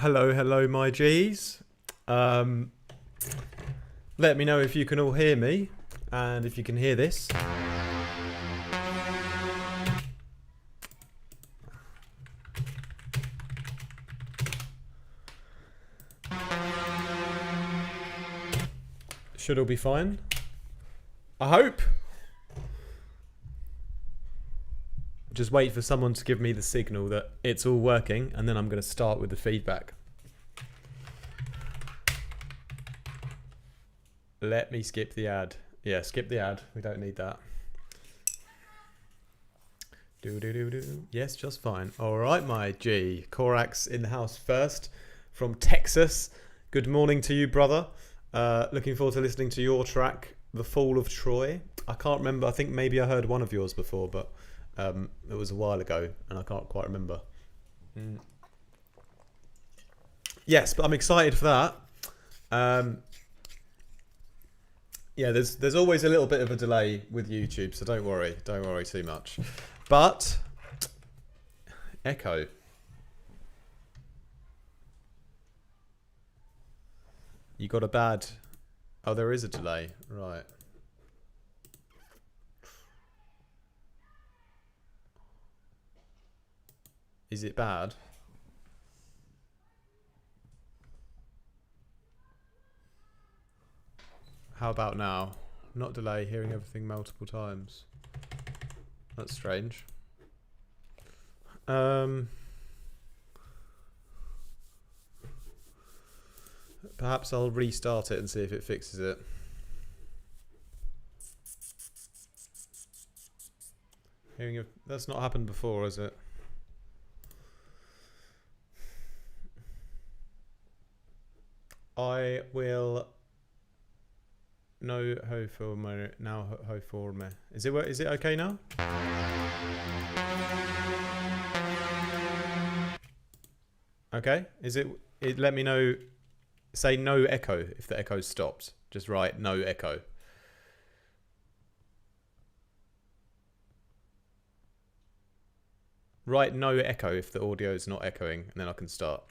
Hello, hello, my G's. Um, Let me know if you can all hear me and if you can hear this. Should all be fine. I hope. Just wait for someone to give me the signal that it's all working, and then I'm going to start with the feedback. Let me skip the ad. Yeah, skip the ad. We don't need that. Do. Yes, just fine. All right, my G. Korax in the house first from Texas. Good morning to you, brother. Looking forward to listening to your track, The Fall of Troy. I can't remember. I think maybe I heard one of yours before, but it was a while ago and I can't quite remember. Yes, but I'm excited for that. Yeah, there's always a little bit of a delay with YouTube, so don't worry too much. But echo. You got a bad... Oh, there is a delay. Right. Is it bad? How about now? Not delay, hearing everything multiple times. That's strange. Perhaps I'll restart it and see if it fixes it. That's not happened before, has it? I will no ho for me now. Ho for me. Is it okay now? Okay. Let me know. Say no echo if the echo's stopped. Just write no echo. Write no echo if the audio is not echoing, and then I can start.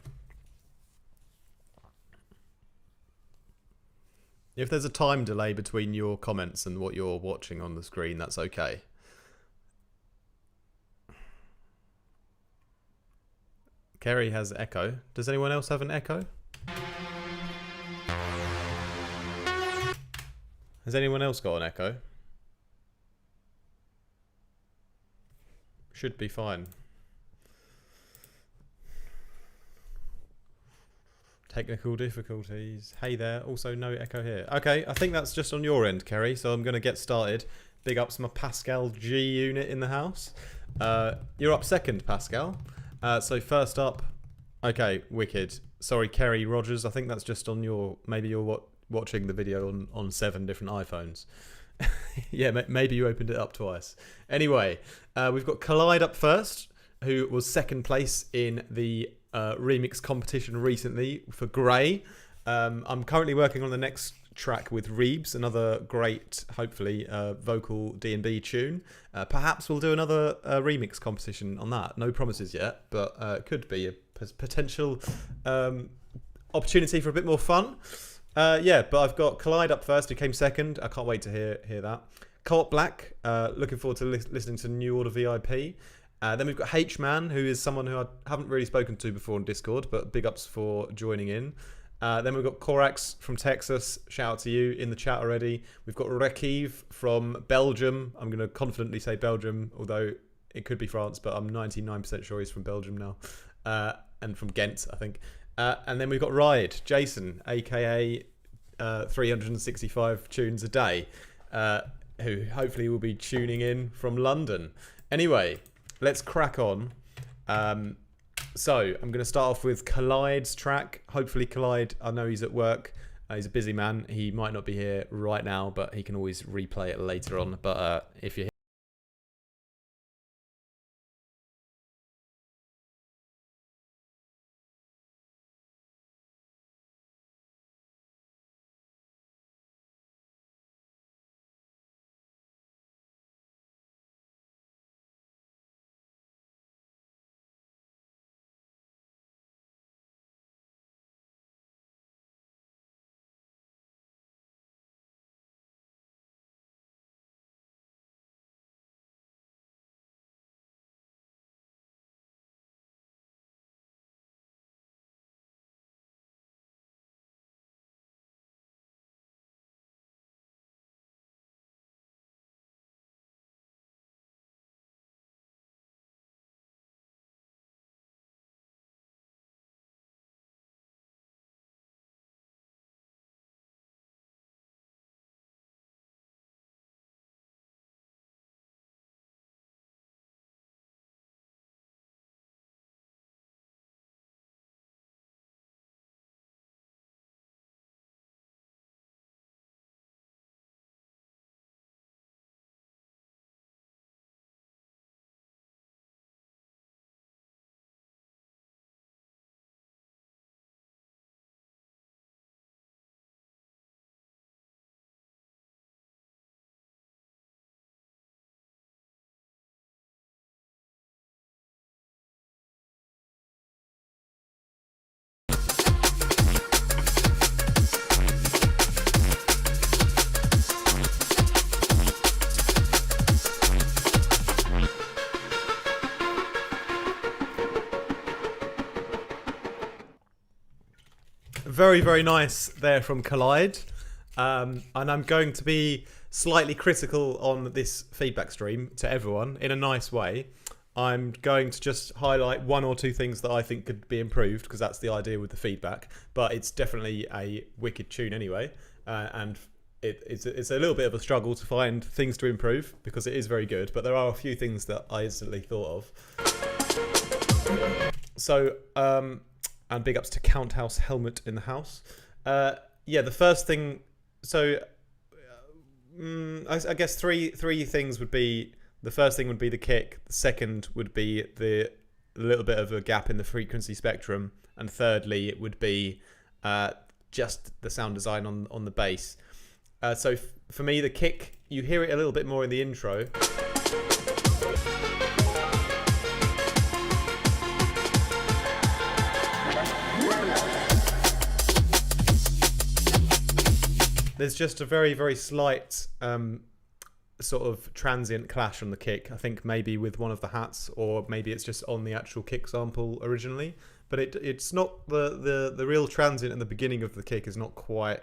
If there's a time delay between your comments and what you're watching on the screen, that's okay. Kerry has echo. Does anyone else have an echo? Has anyone else got an echo? Should be fine. Technical difficulties. Hey there. Also no echo here. Okay, I think that's just on your end, Kerry. So I'm going to get started. Big ups my Pascal G unit in the house. You're up second, Pascal. So first up. Okay, wicked. Sorry, Kerry Rogers. I think that's just on your... Maybe you're watching the video on 7 different iPhones. Yeah, maybe you opened it up twice. Anyway, we've got Collide up first, who was second place in the remix competition recently for Grey. I'm currently working on the next track with Reebs, another great, hopefully, vocal D&B tune. Perhaps we'll do another remix competition on that. No promises yet, but it could be a potential opportunity for a bit more fun. Yeah, but I've got Collide up first, who came second. I can't wait to hear that. Co-op Black, looking forward to listening to New Order VIP. Then we've got H-Man, who is someone who I haven't really spoken to before on Discord, but big ups for joining in. Then we've got Korax from Texas. Shout out to you in the chat already. We've got Rekiv from Belgium. I'm going to confidently say Belgium, although it could be France, but I'm 99% sure he's from Belgium now. And from Ghent, I think. And then we've got Ride, Jason, aka 365 tunes a day, who hopefully will be tuning in from London. Anyway, let's crack on. So I'm going to start off with Collide's track. Hopefully Collide, I know he's at work. He's a busy man. He might not be here right now, but he can always replay it later on. But if you're very, very nice there from Collide. And I'm going to be slightly critical on this feedback stream to everyone in a nice way. I'm going to just highlight one or two things that I think could be improved, because that's the idea with the feedback. But it's definitely a wicked tune anyway. And it's a little bit of a struggle to find things to improve, because it is very good. But there are a few things that I instantly thought of. So, and big ups to Count House Helmet in the house. Yeah, the first thing... So, I guess three things would be... The first thing would be the kick. The second would be the little bit of a gap in the frequency spectrum. And thirdly, it would be just the sound design on the bass. So for me, the kick, you hear it a little bit more in the intro. There's just a very, very slight... sort of transient clash on the kick. I think maybe with one of the hats, or maybe it's just on the actual kick sample originally, but it's not the real transient in the beginning of the kick is not quite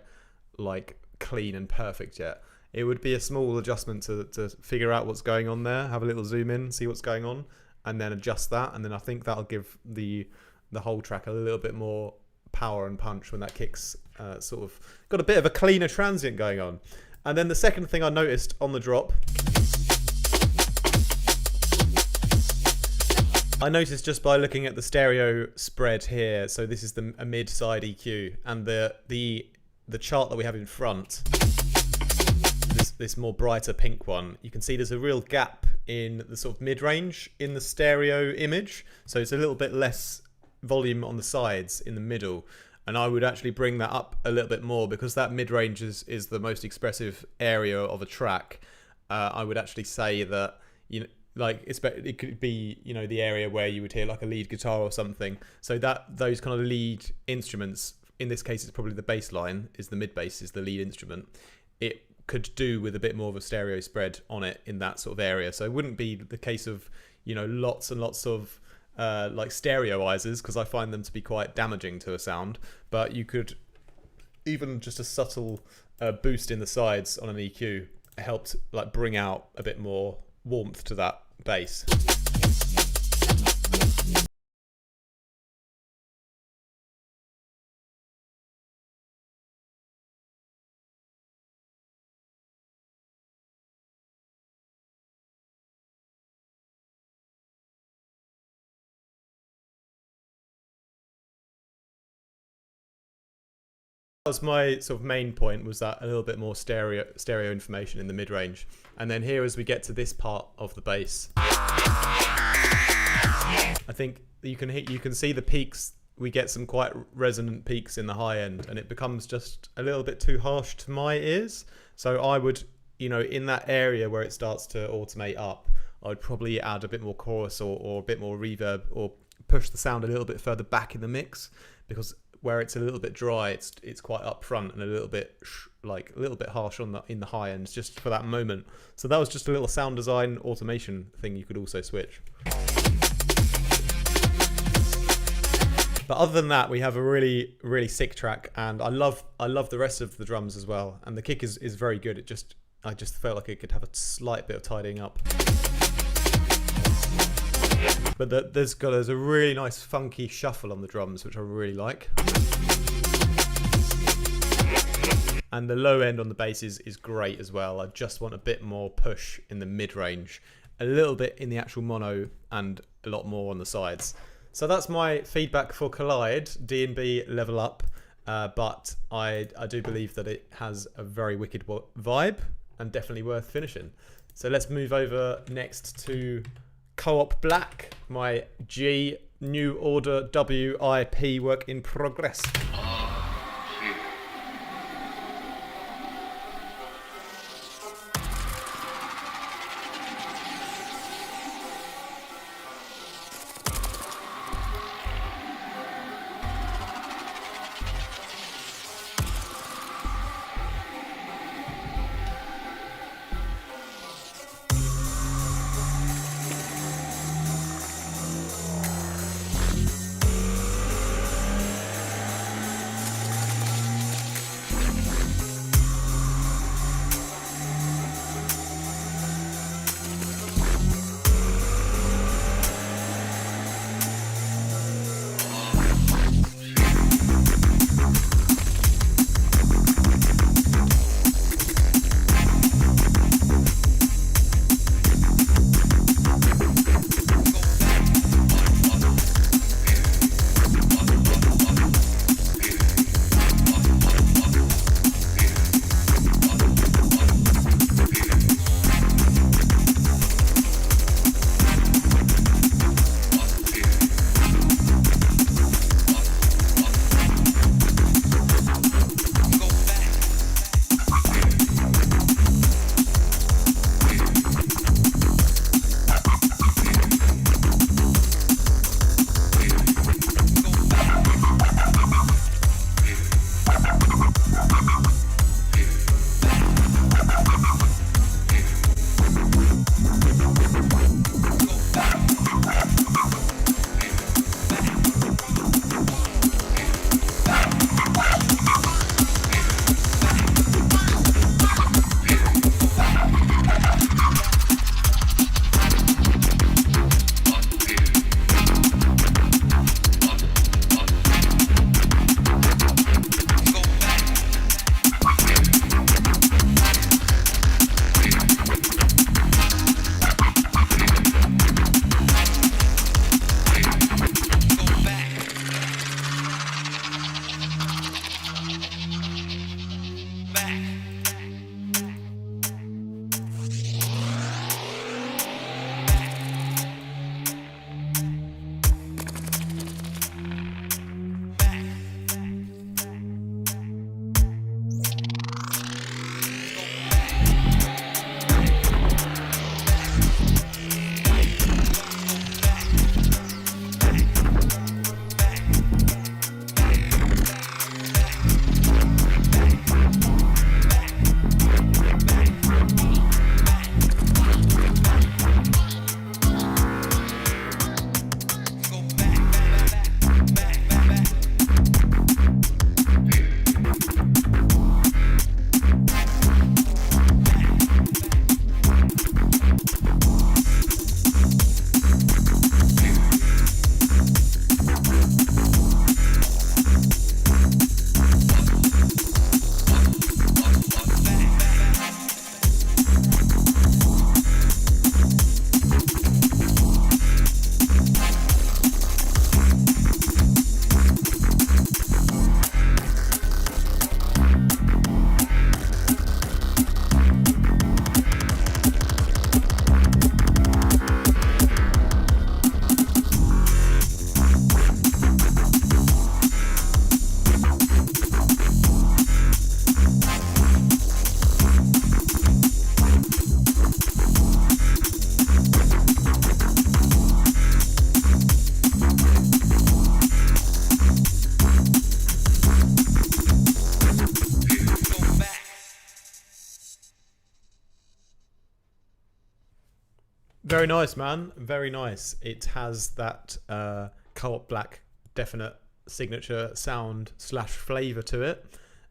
like clean and perfect yet. It would be a small adjustment to figure out what's going on there, have a little zoom in, see what's going on, and then adjust that, and then I think that'll give the whole track a little bit more power and punch when that kick's sort of got a bit of a cleaner transient going on. And then the second thing I noticed on the drop, I noticed just by looking at the stereo spread here, so this is a mid-side EQ, and the chart that we have in front, this more brighter pink one, you can see there's a real gap in the sort of mid-range in the stereo image, so it's a little bit less volume on the sides in the middle. And I would actually bring that up a little bit more, because that mid-range is the most expressive area of a track. I would actually say that, you know, like it could be, you know, the area where you would hear like a lead guitar or something. So that those kind of lead instruments, in this case, it's probably the bass line, is the mid bass is the lead instrument. It could do with a bit more of a stereo spread on it in that sort of area. So it wouldn't be the case of, you know, lots and lots of like stereoizers, because I find them to be quite damaging to a sound, but you could even just a subtle boost in the sides on an EQ helped like bring out a bit more warmth to that bass. Was my sort of main point, was that a little bit more stereo information in the mid-range. And then here, as we get to this part of the bass, I think you can see the peaks. We get some quite resonant peaks in the high end, and it becomes just a little bit too harsh to my ears. So I would, you know, in that area where it starts to automate up, I'd probably add a bit more chorus or a bit more reverb, or push the sound a little bit further back in the mix, because where it's a little bit dry, it's quite upfront and a little bit harsh in the high ends, just for that moment. So that was just a little sound design automation thing you could also switch. But other than that, we have a really, really sick track, and I love the rest of the drums as well. And the kick is very good. I just felt like it could have a slight bit of tidying up. But there's a really nice funky shuffle on the drums, which I really like. And the low end on the bass is great as well. I just want a bit more push in the mid-range, a little bit in the actual mono, and a lot more on the sides. So that's my feedback for Collide D&B Level Up. But I do believe that it has a very wicked vibe, and definitely worth finishing. So let's move over next to Co-op Black, my G New Order WIP work in progress. Very nice, man. Very nice. It has that co-op black definite signature sound / flavour to it.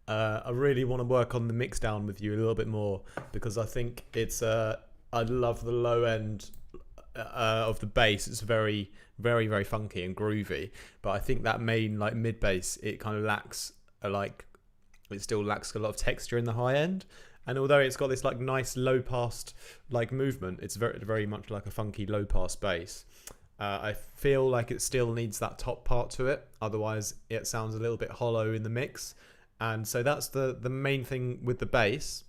I really want to work on the mix down with you a little bit more, because I think it's I love the low end of the bass. It's very, very, very funky and groovy, but I think that main like mid bass, it kind of lacks it still lacks a lot of texture in the high end. And although it's got this like nice low pass like movement, it's very, very much like a funky low pass bass. I feel like it still needs that top part to it, otherwise it sounds a little bit hollow in the mix. And so that's the main thing with the bass.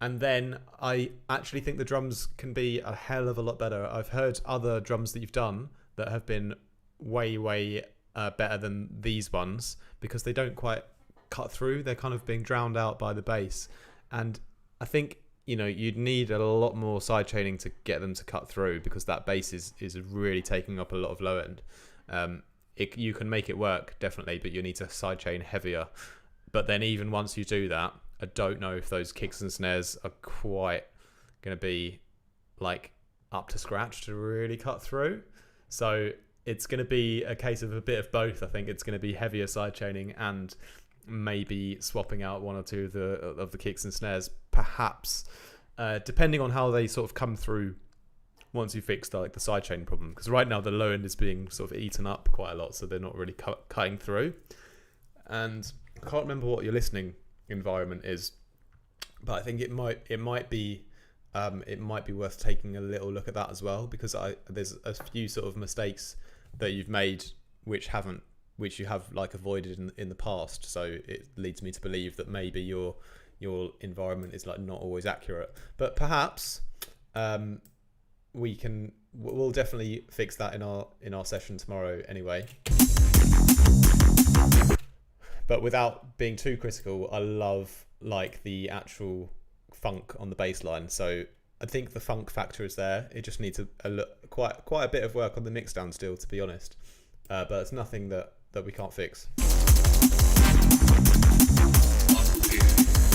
And then I actually think the drums can be a hell of a lot better. I've heard other drums that you've done that have been way, way better than these ones, because they don't quite cut through. They're kind of being drowned out by the bass. And I think, you know, you'd need a lot more side chaining to get them to cut through, because that bass is really taking up a lot of low end. You can make it work, definitely, but you need to side chain heavier. But then even once you do that, I don't know if those kicks and snares are quite going to be like up to scratch to really cut through. So it's going to be a case of a bit of both. I think it's going to be heavier side chaining and maybe swapping out one or two of the kicks and snares, perhaps, depending on how they sort of come through once you fix like the sidechain problem. Because right now the low end is being sort of eaten up quite a lot, so they're not really cutting through. And I can't remember what your listening environment is, but I think it might be worth taking a little look at that as well, because there's a few sort of mistakes that you've made which you have like avoided in the past. So it leads me to believe that maybe your environment is like not always accurate. But perhaps we'll definitely fix that in our session tomorrow anyway. But without being too critical, I love like the actual funk on the bass line. So I think the funk factor is there. It just needs quite a bit of work on the mix down still, to be honest. But it's nothing that we can't fix.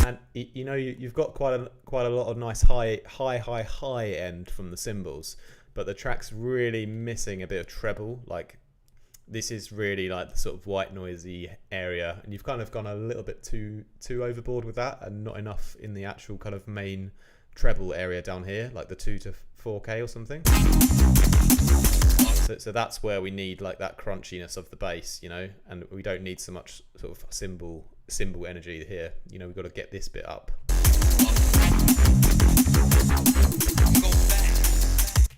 And you know, you've got quite a lot of nice high end from the cymbals, but the track's really missing a bit of treble. Like this is really like the sort of white noisy area, and you've kind of gone a little bit too overboard with that, and not enough in the actual kind of main treble area down here, like the 2 to 4K or something. So that's where we need like that crunchiness of the bass, you know, and we don't need so much sort of cymbal energy here. You know, we've got to get this bit up.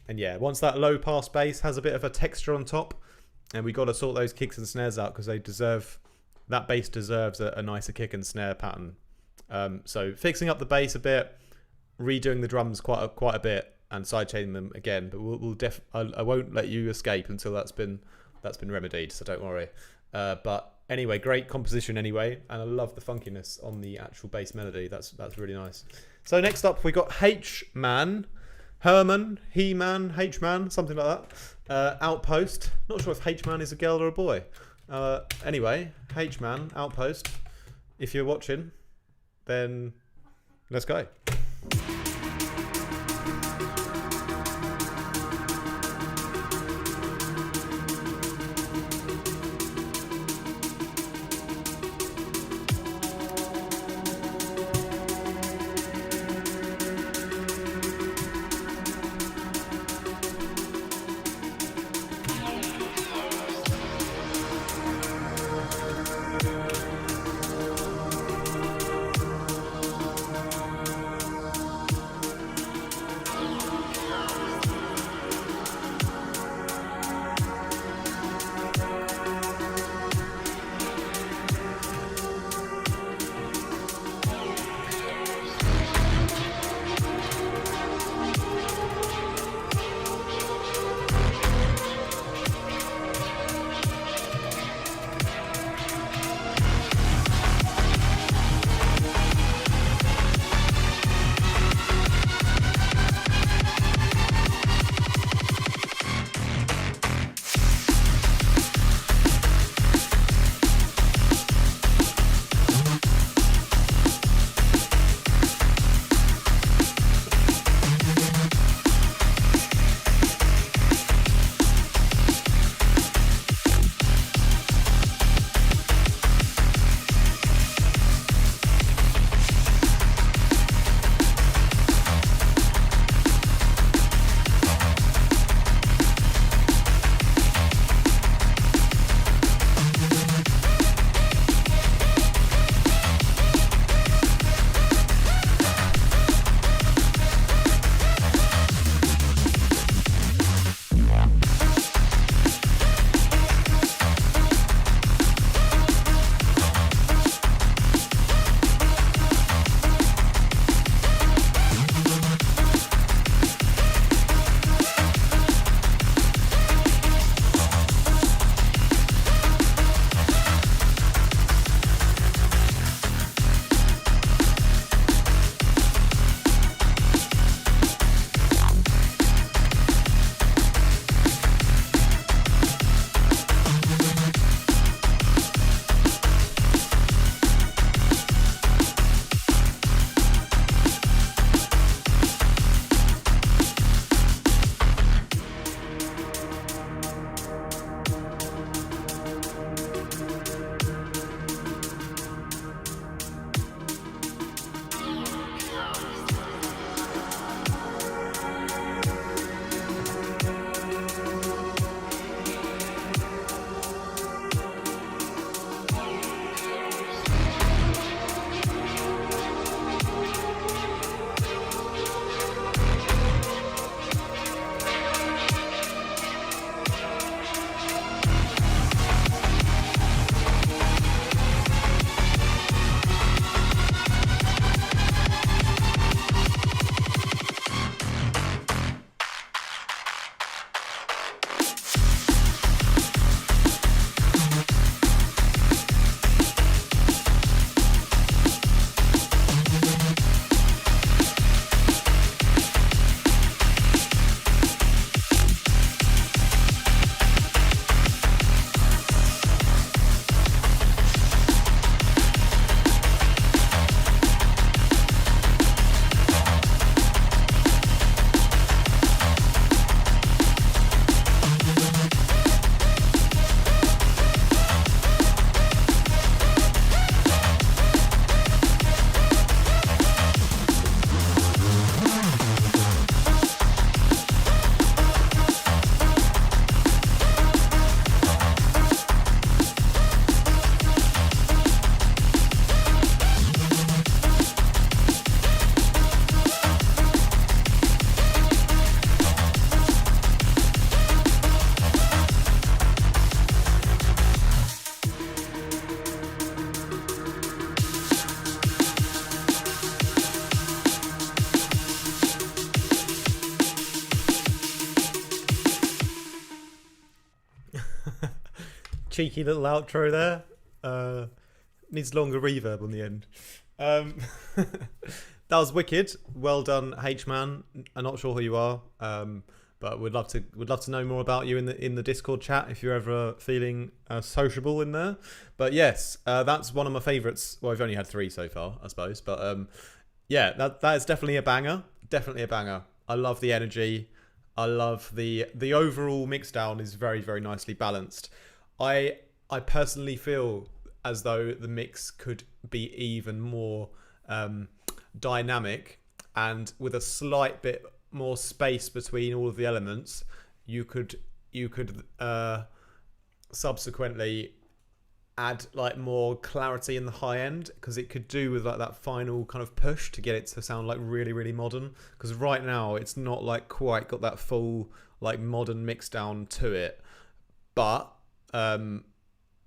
And yeah, once that low pass bass has a bit of a texture on top, and we got to sort those kicks and snares out, because that bass deserves a nicer kick and snare pattern. So fixing up the bass a bit, redoing the drums quite a bit, and sidechaining them again. But I won't let you escape until that's been remedied. So don't worry. But anyway, great composition anyway, and I love the funkiness on the actual bass melody. That's really nice. So next up we got H-Man, Herman, He-Man, H-Man, something like that. Outpost. Not sure if H-Man is a girl or a boy. Anyway, H-Man, Outpost. If you're watching, then let's go. cheeky little outro there. Needs longer reverb on the end. That was wicked. Well done, H-Man. I'm not sure who you are, but would love to know more about you in the Discord chat if you're ever feeling sociable in there. But yes, that's one of my favourites. Well, I've only had 3 so far, I suppose. But yeah, that is definitely a banger. Definitely a banger. I love the energy. I love the overall mix down is very, very nicely balanced. I personally feel as though the mix could be even more dynamic, and with a slight bit more space between all of the elements, you could subsequently add like more clarity in the high end, because it could do with like that final kind of push to get it to sound like really, really modern, because right now it's not like quite got that full like modern mix down to it, but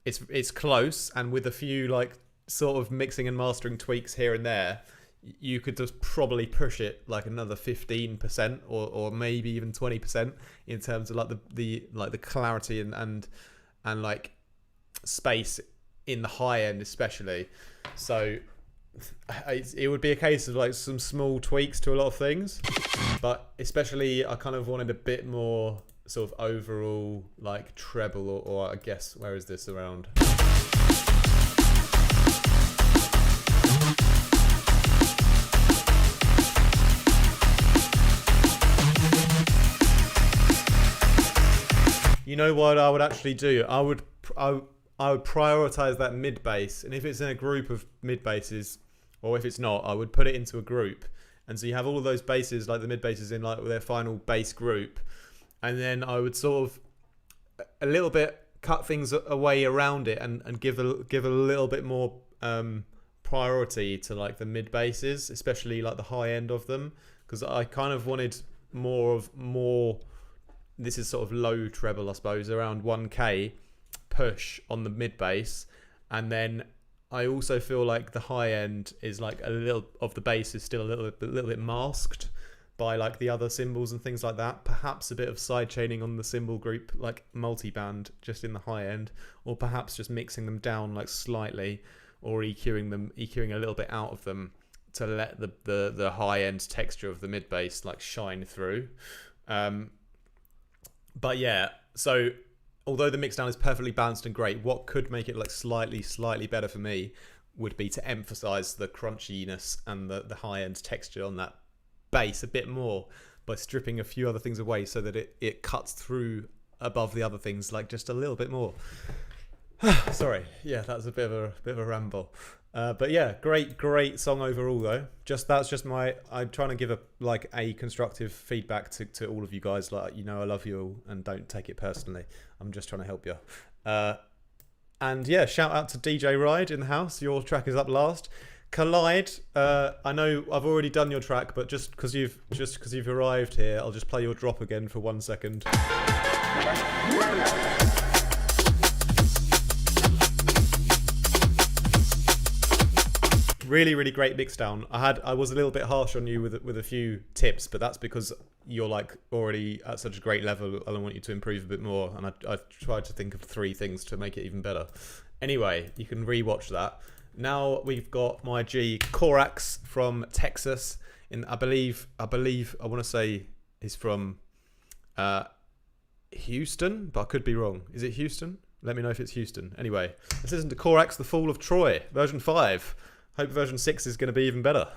it's close, and with a few like sort of mixing and mastering tweaks here and there, you could just probably push it like another 15% or maybe even 20% in terms of like the clarity and like space in the high end especially. So it would be a case of like some small tweaks to a lot of things, but especially I kind of wanted a bit more sort of overall like treble or I guess, where is this around? You know what I would actually do? I would prioritize that mid bass, and if it's in a group of mid basses, or if it's not, I would put it into a group, and so you have all of those basses, like the mid basses, in like their final bass group, and then I would sort of a little bit cut things away around it and give a little bit more priority to like the mid basses, especially like the high end of them, because I kind of wanted more. This is sort of low treble, I suppose, around 1K push on the mid bass, and then I also feel like the high end is like a little of the bass is still a little bit masked by like the other cymbals and things like that. Perhaps a bit of side chaining on the cymbal group, like multi-band, just in the high end, or perhaps just mixing them down like slightly, or EQing a little bit out of them to let the high end texture of the mid bass like shine through. But yeah, so although the mix down is perfectly balanced and great, what could make it like slightly better for me would be to emphasize the crunchiness and the high end texture on that bass a bit more by stripping a few other things away, so that it cuts through above the other things like just a little bit more. Sorry, yeah, that was a bit of a ramble. But yeah, great song overall though. That's just I'm trying to give a constructive feedback to all of you guys. Like, you know, I love you all and don't take it personally. I'm just trying to help you. And yeah, shout out to DJ Ride in the house. Your track is up last. Collide. I know I've already done your track, but just because you've arrived here, I'll just play your drop again for 1 second. Really great mix down. I was a little bit harsh on you with a few tips, but that's because you're like already at such a great level and I want you to improve a bit more, and I tried to think of 3 things to make it even better. Anyway, you can rewatch that. Now we've got my G Corax from Texas, I believe I want to say he's from Houston, but I could be wrong. Is it Houston? Let me know if it's Houston. Anyway, let's listen to Corax, The Fall of Troy, version 5. Hope version 6 is going to be even better.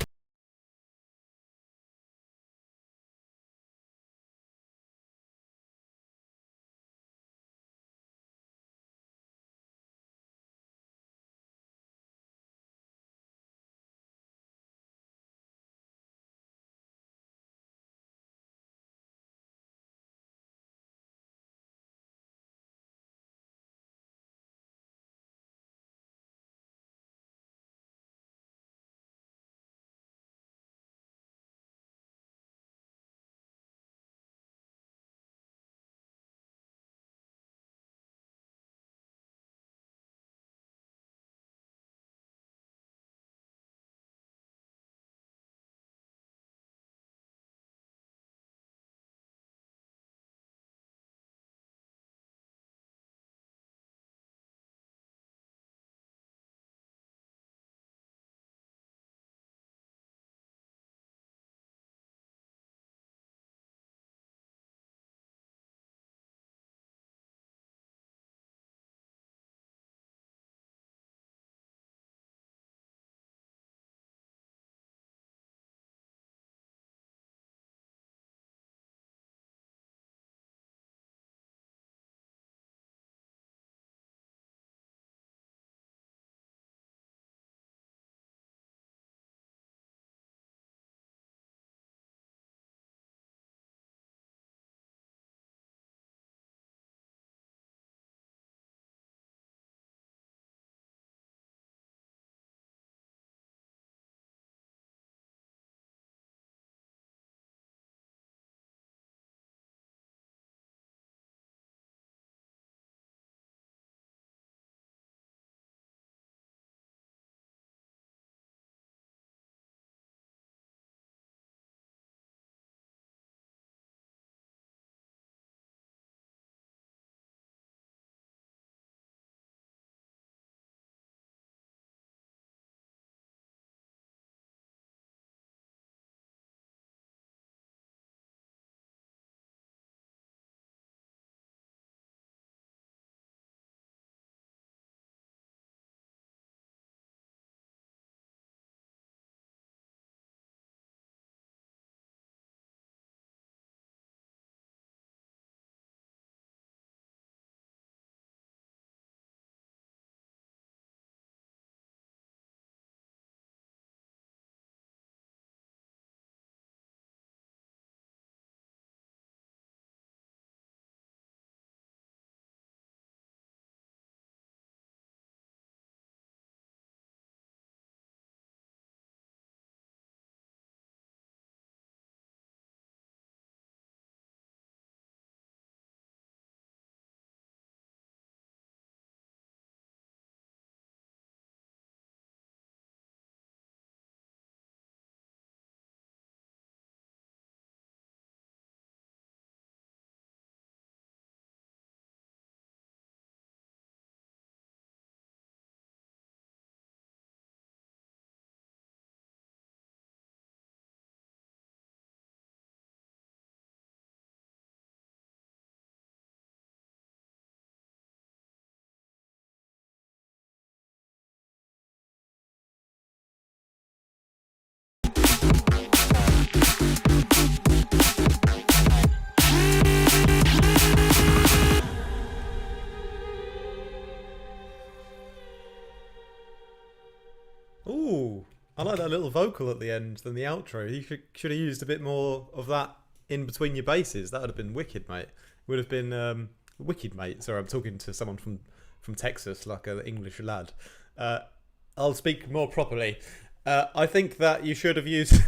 I like that little vocal at the end than the outro. You should have used a bit more of that in between your basses. That would have been wicked, mate. Would have been wicked, mate. Sorry, I'm talking to someone from Texas, like an English lad. I'll speak more properly. I think that you should have used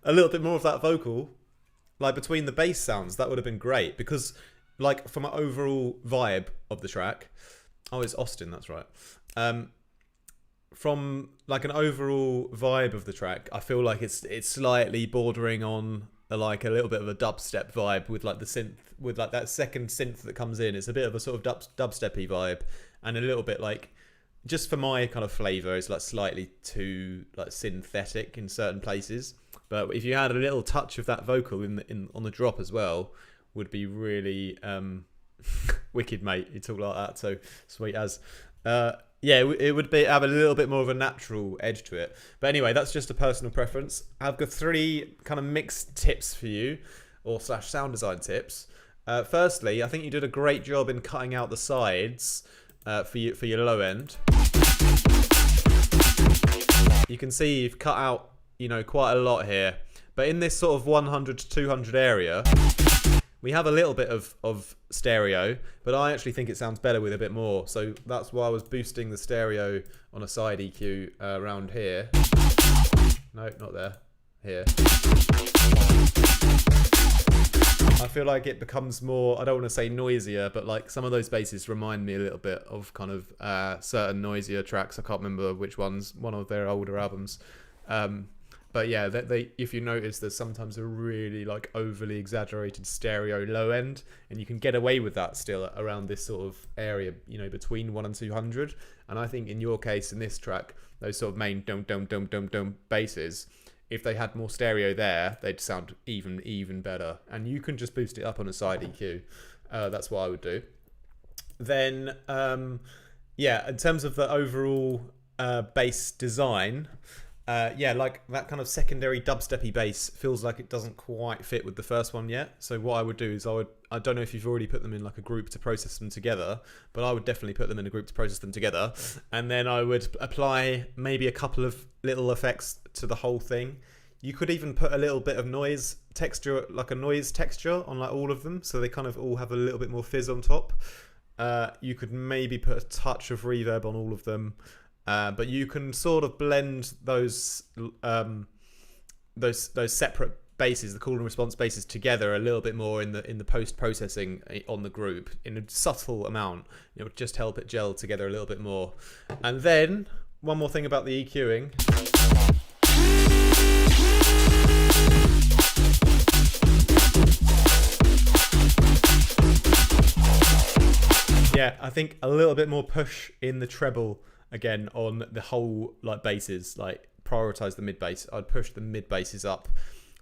a little bit more of that vocal, like between the bass sounds. That would have been great because, like, from an overall vibe of the track. Oh, it's Austin. That's right. From like an overall vibe of the track, I feel like it's slightly bordering on like a little bit of a dubstep vibe with like the synth, with like that second synth that comes in. It's a bit of a sort of dubsteppy vibe, and a little bit like, just for my kind of flavour, it's like slightly too like synthetic in certain places. But if you had a little touch of that vocal in on the drop as well, would be really wicked, mate. It's all like that, so sweet as. Yeah, it would have a little bit more of a natural edge to it. But anyway, that's just a personal preference. I've got 3 kind of mixed tips for you, or / sound design tips. Firstly, I think you did a great job in cutting out the sides for your low end. You can see you've cut out, you know, quite a lot here. But in this sort of 100 to 200 area, we have a little bit of stereo, but I actually think it sounds better with a bit more. So that's why I was boosting the stereo on a side EQ around here. No, not there. Here. I feel like it becomes more, I don't want to say noisier, but like some of those basses remind me a little bit of kind of certain noisier tracks. I can't remember which ones, one of their older albums. But yeah, they if you notice, there's sometimes a really like overly exaggerated stereo low end, and you can get away with that still around this sort of area, you know, between 1 and 200. And I think in your case, in this track, those sort of main dum basses, if they had more stereo there, they'd sound even better. And you can just boost it up on a side EQ. That's what I would do. Then, yeah, in terms of the overall bass design. Yeah, like that kind of secondary dubsteppy bass feels like it doesn't quite fit with the first one yet. So what I would do is I don't know if you've already put them in like a group to process them together, but I would definitely put them in a group to process them together. And then I would apply maybe a couple of little effects to the whole thing. You could even put a little bit of noise texture, like a noise texture on like all of them, so they kind of all have a little bit more fizz on top. You could maybe put a touch of reverb on all of them. But you can sort of blend those separate basses, the call and response basses, together a little bit more in the post processing on the group in a subtle amount. It would just help it gel together a little bit more. And then one more thing about the EQing. Yeah, I think a little bit more push in the treble. Again, on the whole like basses, like prioritize the mid bass. I'd push the mid basses up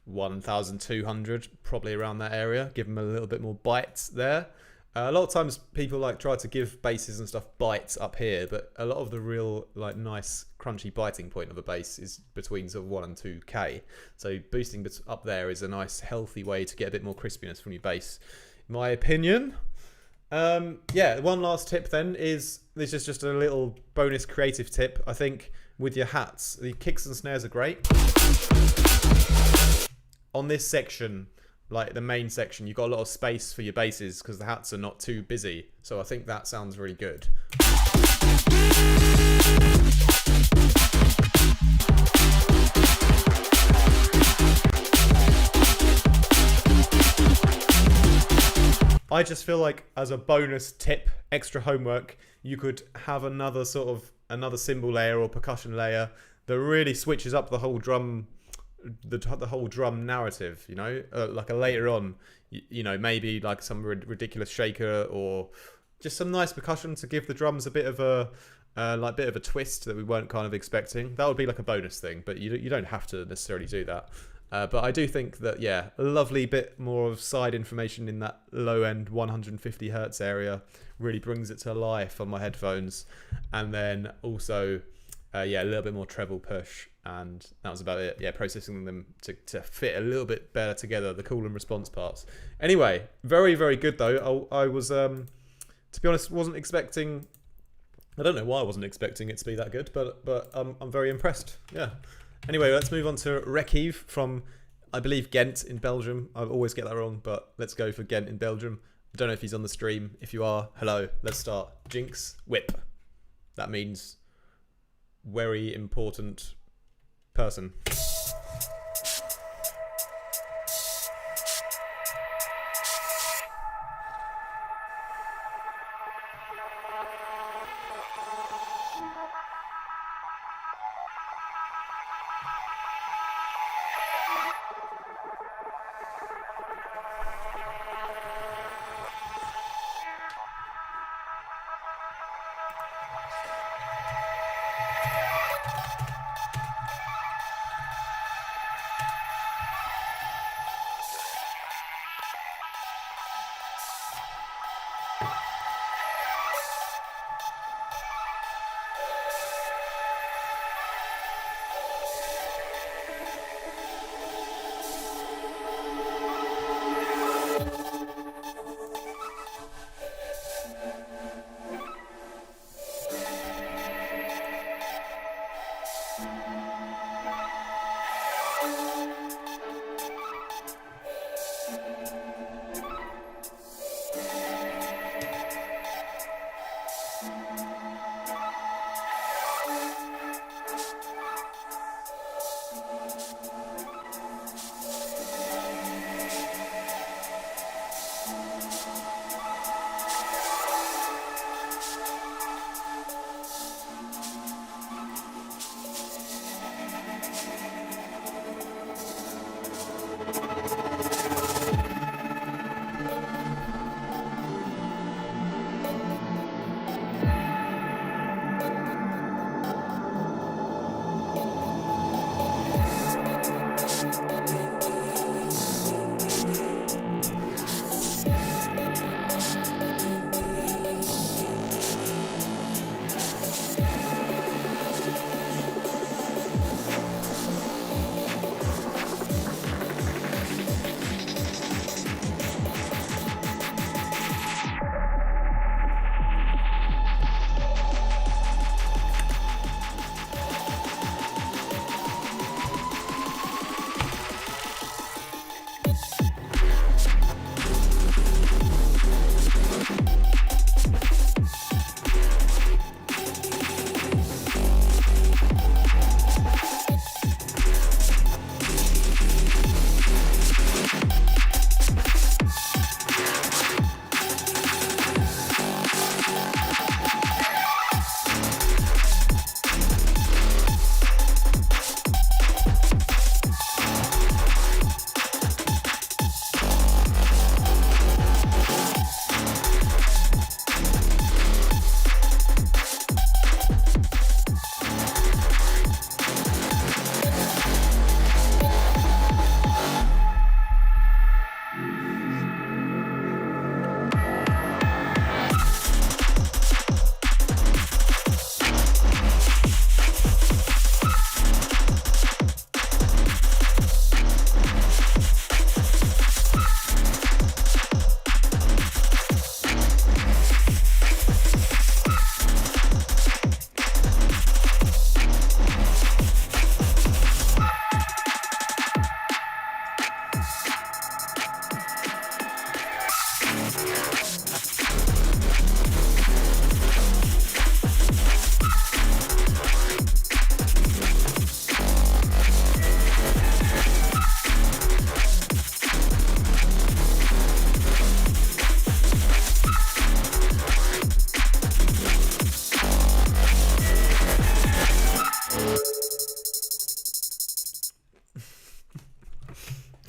1,200, probably around that area. Give them a little bit more bites there. A lot of times people like try to give basses and stuff bites up here, but a lot of the real like nice crunchy biting point of a bass is between sort of 1 and 2K. So boosting up there is a nice healthy way to get a bit more crispiness from your bass, in my opinion. Yeah, one last tip then is, this is just a little bonus creative tip. I think with your hats, the kicks and snares are great. On this section, like the main section, you've got a lot of space for your basses because the hats are not too busy. So I think that sounds really good. I just feel like as a bonus tip, extra homework, you could have another cymbal layer or percussion layer that really switches up the whole drum, the whole drum narrative. You know, like a later on, you know, maybe like some ridiculous shaker or just some nice percussion to give the drums a bit of a twist that we weren't kind of expecting. That would be like a bonus thing, but you don't have to necessarily do that. But I do think that, yeah, a lovely bit more of side information in that low end 150 hertz area really brings it to life on my headphones. And then also, yeah, a little bit more treble push. And that was about it. Yeah, processing them to fit a little bit better together, the call and response parts. Anyway, very, very good though. I was, to be honest, wasn't expecting I don't know why I wasn't expecting it to be that good, but I'm very impressed. Yeah. Anyway, let's move on to Rekiv from, I believe, Ghent in Belgium. I always get that wrong, but let's go for Ghent in Belgium. I don't know if he's on the stream. If you are, hello. Let's start. Jinx, whip. That means very important person.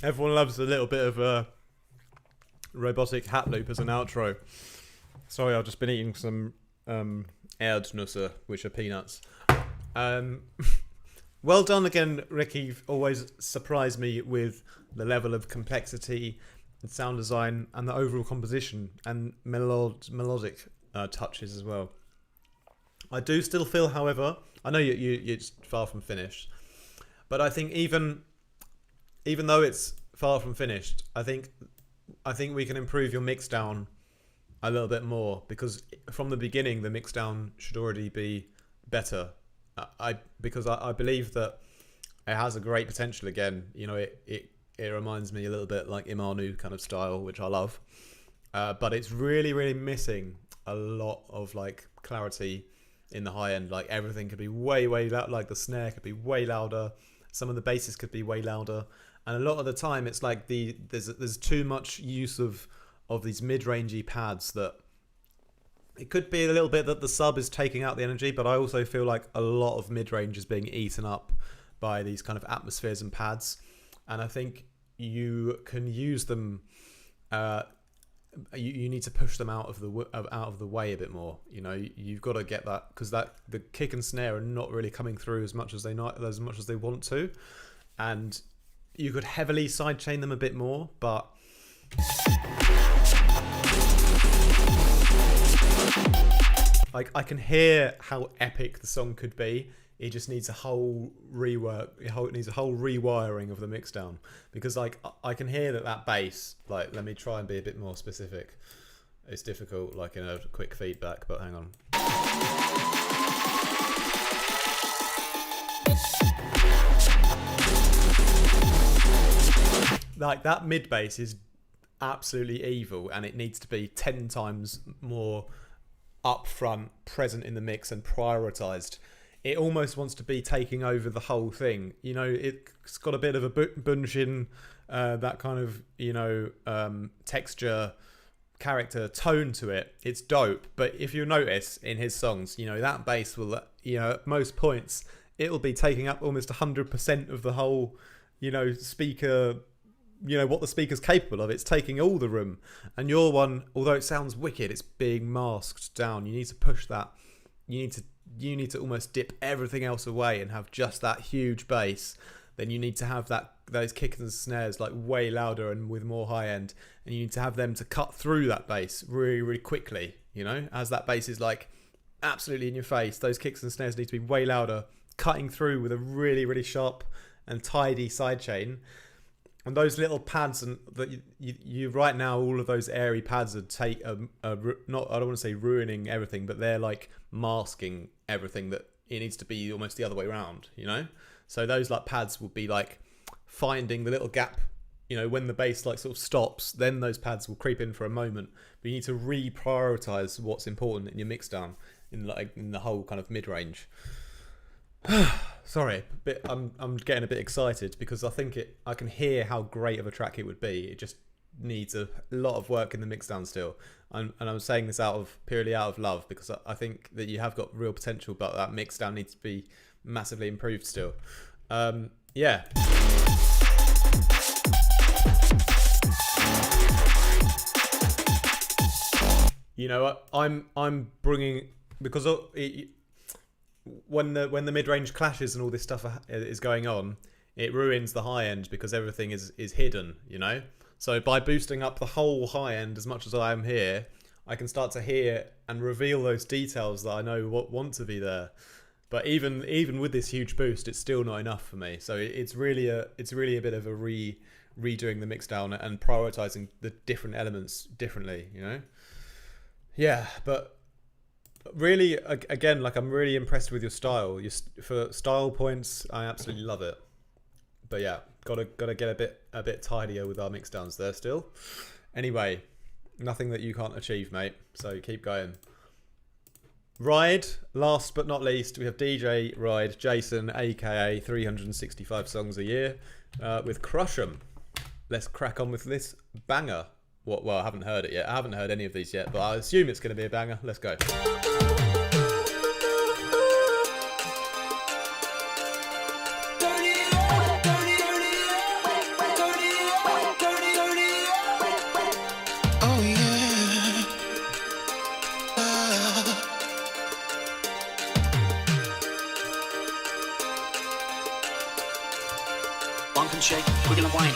Everyone loves a little bit of a robotic hat loop as an outro. Sorry, I've just been eating some Erdnüsse, which are peanuts. Well done again, Ricky. Always surprised me with the level of complexity and sound design and the overall composition and melodic touches as well. I do still feel, however, I know you're far from finished, but I think even though it's far from finished, I think we can improve your mix down a little bit more, because from the beginning the mix down should already be better. Because I believe that it has a great potential again. You know, it reminds me a little bit like Imanu kind of style, which I love. But it's really, really missing a lot of like clarity in the high end. Like everything could be way, way loud. Like the snare could be way louder. Some of the basses could be way louder. And a lot of the time it's like there's too much use of these mid-rangey pads that it could be a little bit that the sub is taking out the energy, but I also feel like a lot of mid-range is being eaten up by these kind of atmospheres and pads. And I think you can use them. You need to push them out of the way a bit more. You know, you've got to get that, because the kick and snare are not really coming through as much as they want to, and you could heavily sidechain them a bit more, but. Like I can hear how epic the song could be. It just needs a whole rework. It needs a whole rewiring of the mix down, because like I can hear that bass. Like, let me try and be a bit more specific. It's difficult, like in a quick feedback, but hang on. Like that mid bass is absolutely evil, and it needs to be 10 times more upfront, present in the mix, and prioritized. It almost wants to be taking over the whole thing. You know, it's got a bit of a Bunshin, that kind of, you know, texture, character, tone to it. It's dope. But if you notice in his songs, you know, that bass will, you know, at most points, it'll be taking up almost 100% of the whole, you know, speaker, you know, what the speaker's capable of. It's taking all the room. And your one, although it sounds wicked, it's being masked down. You need to push that. You need to almost dip everything else away and have just that huge bass. Then you need to have those kicks and snares like way louder and with more high end, and you need to have them to cut through that bass really, really quickly. You know, as that bass is like absolutely in your face, those kicks and snares need to be way louder, cutting through with a really, really sharp and tidy sidechain. And those little pads, and that you right now, all of those airy pads are not, I don't want to say ruining everything, but they're like masking everything that it needs to be almost the other way around, you know? So those like pads will be like finding the little gap, you know, when the bass like sort of stops, then those pads will creep in for a moment. But you need to reprioritize what's important in your mix down in the whole kind of mid-range. Sorry, but I'm getting a bit excited because I can hear how great of a track it would be. It just needs a lot of work in the mix down still, and I'm saying this purely out of love, because I think that you have got real potential, but that mix down needs to be massively improved still. Yeah. You know, I'm bringing, because when the mid-range clashes and all this stuff is going on, it ruins the high end because everything is hidden, you know? So by boosting up the whole high end as much as I am here, I can start to hear and reveal those details that I know want to be there. But even with this huge boost, it's still not enough for me. So it's really a bit of a redoing the mix down and prioritizing the different elements differently, you know? Yeah, but really, again, like, I'm really impressed with your style. For style points, I absolutely love it. But yeah, gotta get a bit tidier with our mix downs there still. Anyway, nothing that you can't achieve, mate. So keep going. Ride, last but not least, we have DJ Ride Jason, aka 365 songs a year, with Crush 'Em. Let's crack on with this banger. Well, I haven't heard it yet. I haven't heard any of these yet, but I assume it's going to be a banger. Let's go. Bump and shake, we're gonna whine.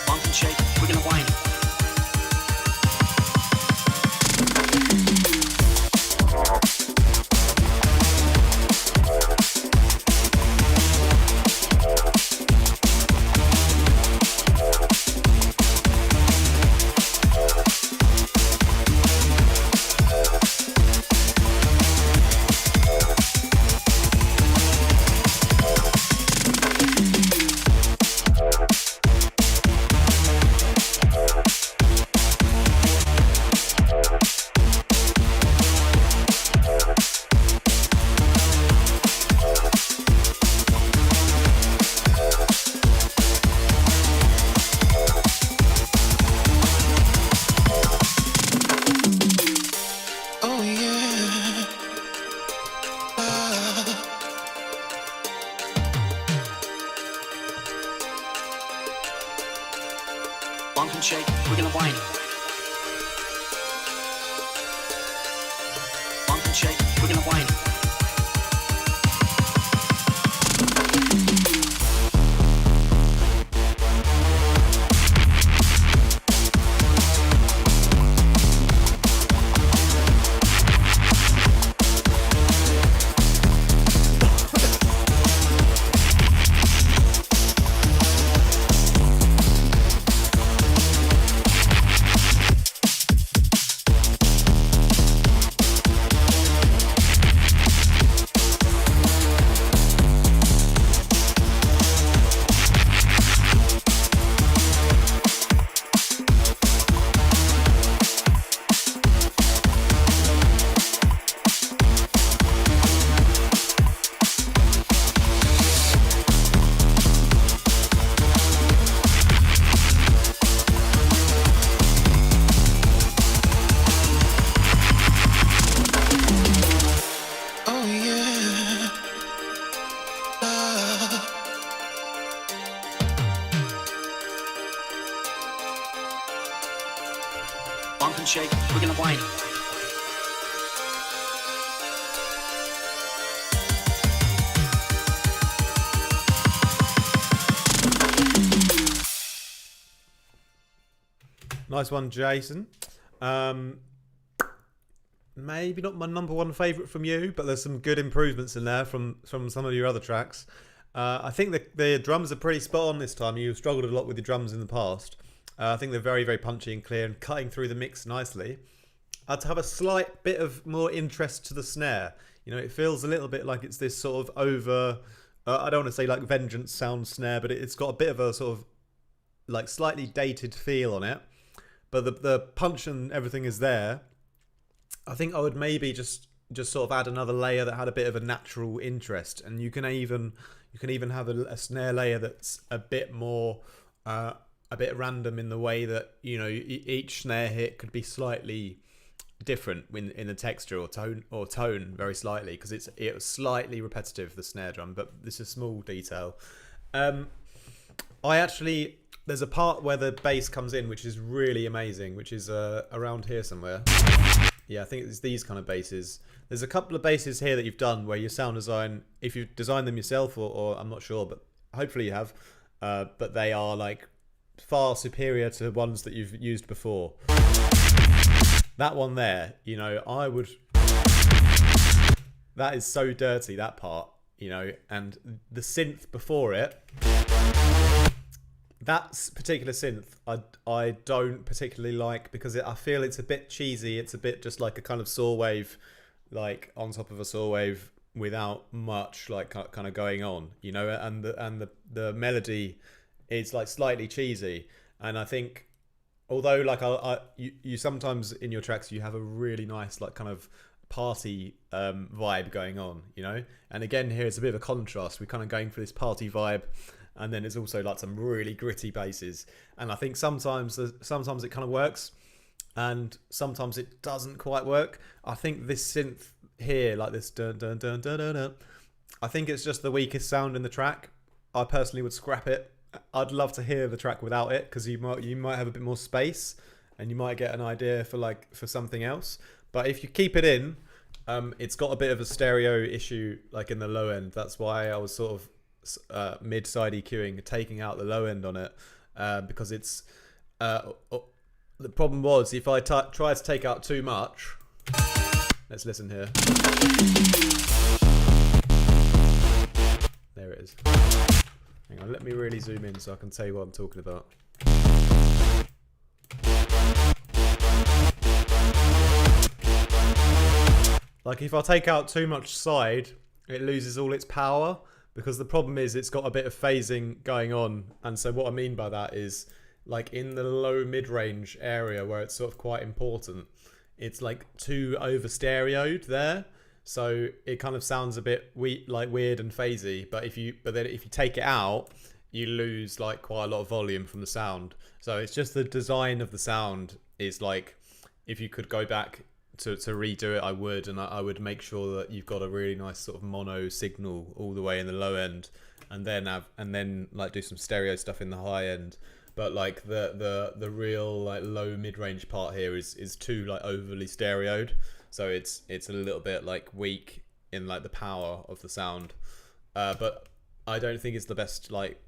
Bump and shake, we're gonna whine. Bump and shake, we're gonna whine. Bump and shake, we're gonna whine. Bump and shake, we're gonna whine. Nice one, Jason. Maybe not my number one favourite from you, but there's some good improvements in there from some of your other tracks. I think the drums are pretty spot on this time. You've struggled a lot with your drums in the past. I think they're very, very punchy and clear and cutting through the mix nicely. I'd have a slight bit of more interest to the snare. You know, it feels a little bit like it's this sort of over... I don't want to say like Vengeance sound snare, but it's got a bit of a sort of like slightly dated feel on it. But the punch and everything is there. I think I would maybe just sort of add another layer that had a bit of a natural interest, and you can even have a snare layer that's a bit more a bit random in the way that, you know, each snare hit could be slightly different in the texture or tone very slightly, because it was slightly repetitive, the snare drum, but this is a small detail. There's a part where the bass comes in which is really amazing, which is around here somewhere. Yeah, I think it's these kind of basses. There's a couple of basses here that you've done where your sound design, if you've designed them yourself or I'm not sure, but hopefully you have, but they are like far superior to ones that you've used before. That one there, you know, that is so dirty, that part, you know, and the synth before it, that particular synth I don't particularly like, because I feel it's a bit cheesy. It's a bit just like a kind of saw wave, like on top of a saw wave without much like kind of going on, you know, and the melody is like slightly cheesy. And I think, although like you sometimes in your tracks you have a really nice like kind of party vibe going on, you know, and again here it's a bit of a contrast. We're kind of going for this party vibe, and then it's also like some really gritty basses, and I think sometimes it kind of works and sometimes it doesn't quite work. I think this synth here, like this dun, dun, dun, dun, dun, dun, I think it's just the weakest sound in the track. I personally would scrap it. I'd love to hear the track without it, because you might have a bit more space and you might get an idea for something else. But if you keep it in, it's got a bit of a stereo issue like in the low end. That's why I was sort of mid-side EQing, taking out the low end on it, because it's the problem was if I try to take out too much. Let's listen here. There it is. Hang on, let me really zoom in so I can tell you what I'm talking about. Like if I take out too much side, it loses all its power, because the problem is it's got a bit of phasing going on. And so what I mean by that is, like in the low mid-range area where it's sort of quite important, it's like too over stereoed there, so it kind of sounds a bit weird and phasey. But then if you take it out, you lose like quite a lot of volume from the sound. So it's just the design of the sound is like, if you could go back to redo it, I would, and I would make sure that you've got a really nice sort of mono signal all the way in the low end, and then like do some stereo stuff in the high end. But like the real like low mid range part here is too like overly stereoed, so it's a little bit like weak in like the power of the sound. But I don't think it's the best. Like,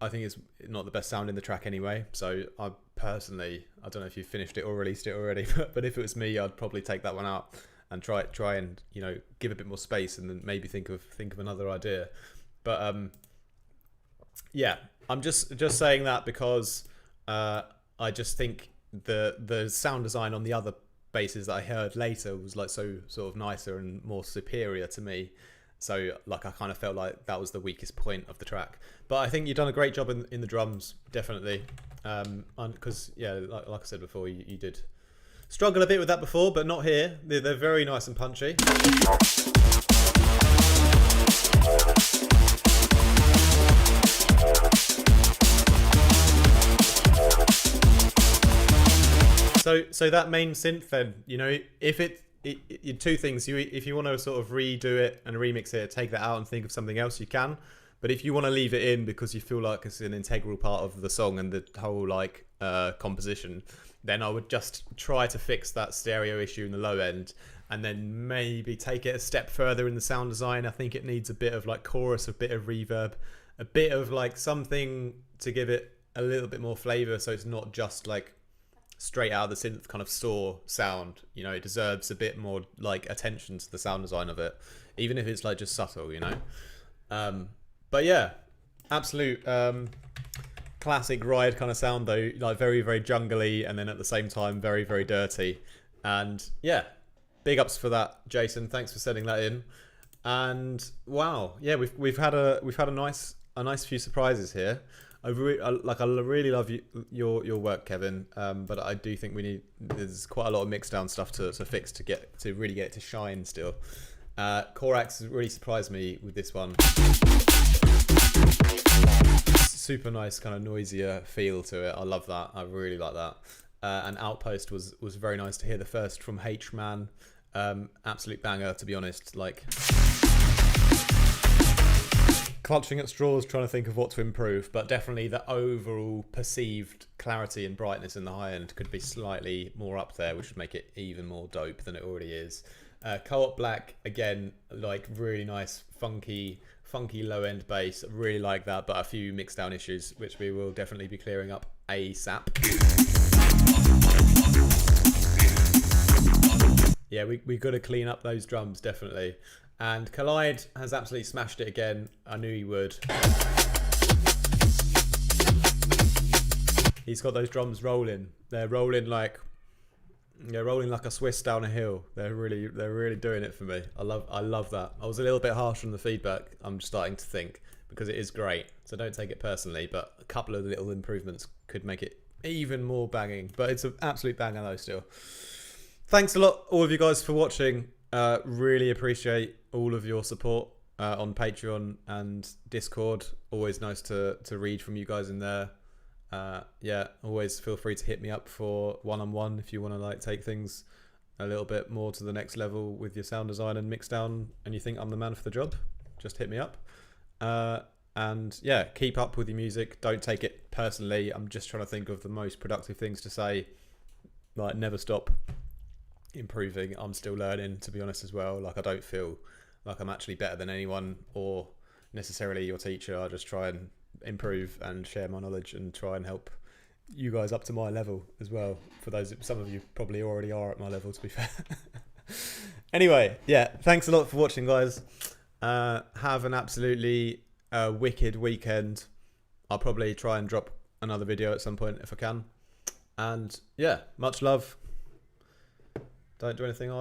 I think it's not the best sound in the track anyway. So I personally, I don't know if you finished it or released it already, but if it was me, I'd probably take that one out and try and, you know, give a bit more space, and then maybe think of another idea. But yeah, I'm just saying that because I just think the sound design on the other basses that I heard later was like so sort of nicer and more superior to me. So like I kind of felt like that was the weakest point of the track. But I think you've done a great job in the drums, definitely. Because yeah, like I said before, you did struggle a bit with that before, but not here. They're very nice and punchy. So that main synth then, you know, if two things, if you want to sort of redo it and remix it, take that out and think of something else, you can. But if you want to leave it in because you feel like it's an integral part of the song and the whole like composition, then I would just try to fix that stereo issue in the low end, and then maybe take it a step further in the sound design. I think it needs a bit of like chorus, a bit of reverb, a bit of like something to give it a little bit more flavor, so it's not just like straight out of the synth kind of saw sound. You know, it deserves a bit more like attention to the sound design of it, even if it's like just subtle, you know. But yeah, absolute classic Ride kind of sound though, like very, very jungly, and then at the same time very, very dirty. And yeah, big ups for that, Jason. Thanks for sending that in. And wow, yeah, we've had a nice few surprises here. I really love your work, Kevin. But I do think there's quite a lot of mixdown stuff to fix to really get it to shine still. Korax has really surprised me with this one. Super nice kind of noisier feel to it. I love that. I really like that. And Outpost was very nice to hear the first from H-Man. Absolute banger, to be honest. Like, clutching at straws, trying to think of what to improve, but definitely the overall perceived clarity and brightness in the high end could be slightly more up there, which would make it even more dope than it already is. Co-op Black, again, like really nice, funky low end bass. Really like that, but a few mix down issues, which we will definitely be clearing up ASAP. Yeah, we got to clean up those drums, definitely. And Collide has absolutely smashed it again. I knew he would. He's got those drums rolling. They're rolling like a Swiss down a hill. They're really doing it for me. I love that. I was a little bit harsh on the feedback, I'm starting to think, because it is great. So don't take it personally, but a couple of little improvements could make it even more banging. But it's an absolute banger though still. Thanks a lot, all of you guys, for watching. Really appreciate all of your support on Patreon and Discord. Always nice to read from you guys in there. Yeah, always feel free to hit me up for one-on-one if you want to like take things a little bit more to the next level with your sound design and mix down, and you think I'm the man for the job, just hit me up. And yeah, keep up with your music. Don't take it personally. I'm just trying to think of the most productive things to say. Like, never stop improving. I'm still learning, to be honest, as well. Like, I don't feel like I'm actually better than anyone or necessarily your teacher. I just try and improve and share my knowledge and try and help you guys up to my level as well. For those, some of you probably already are at my level, to be fair. Anyway, yeah, thanks a lot for watching, guys. Have an absolutely wicked weekend. I'll probably try and drop another video at some point if I can. And yeah, much love. Don't do anything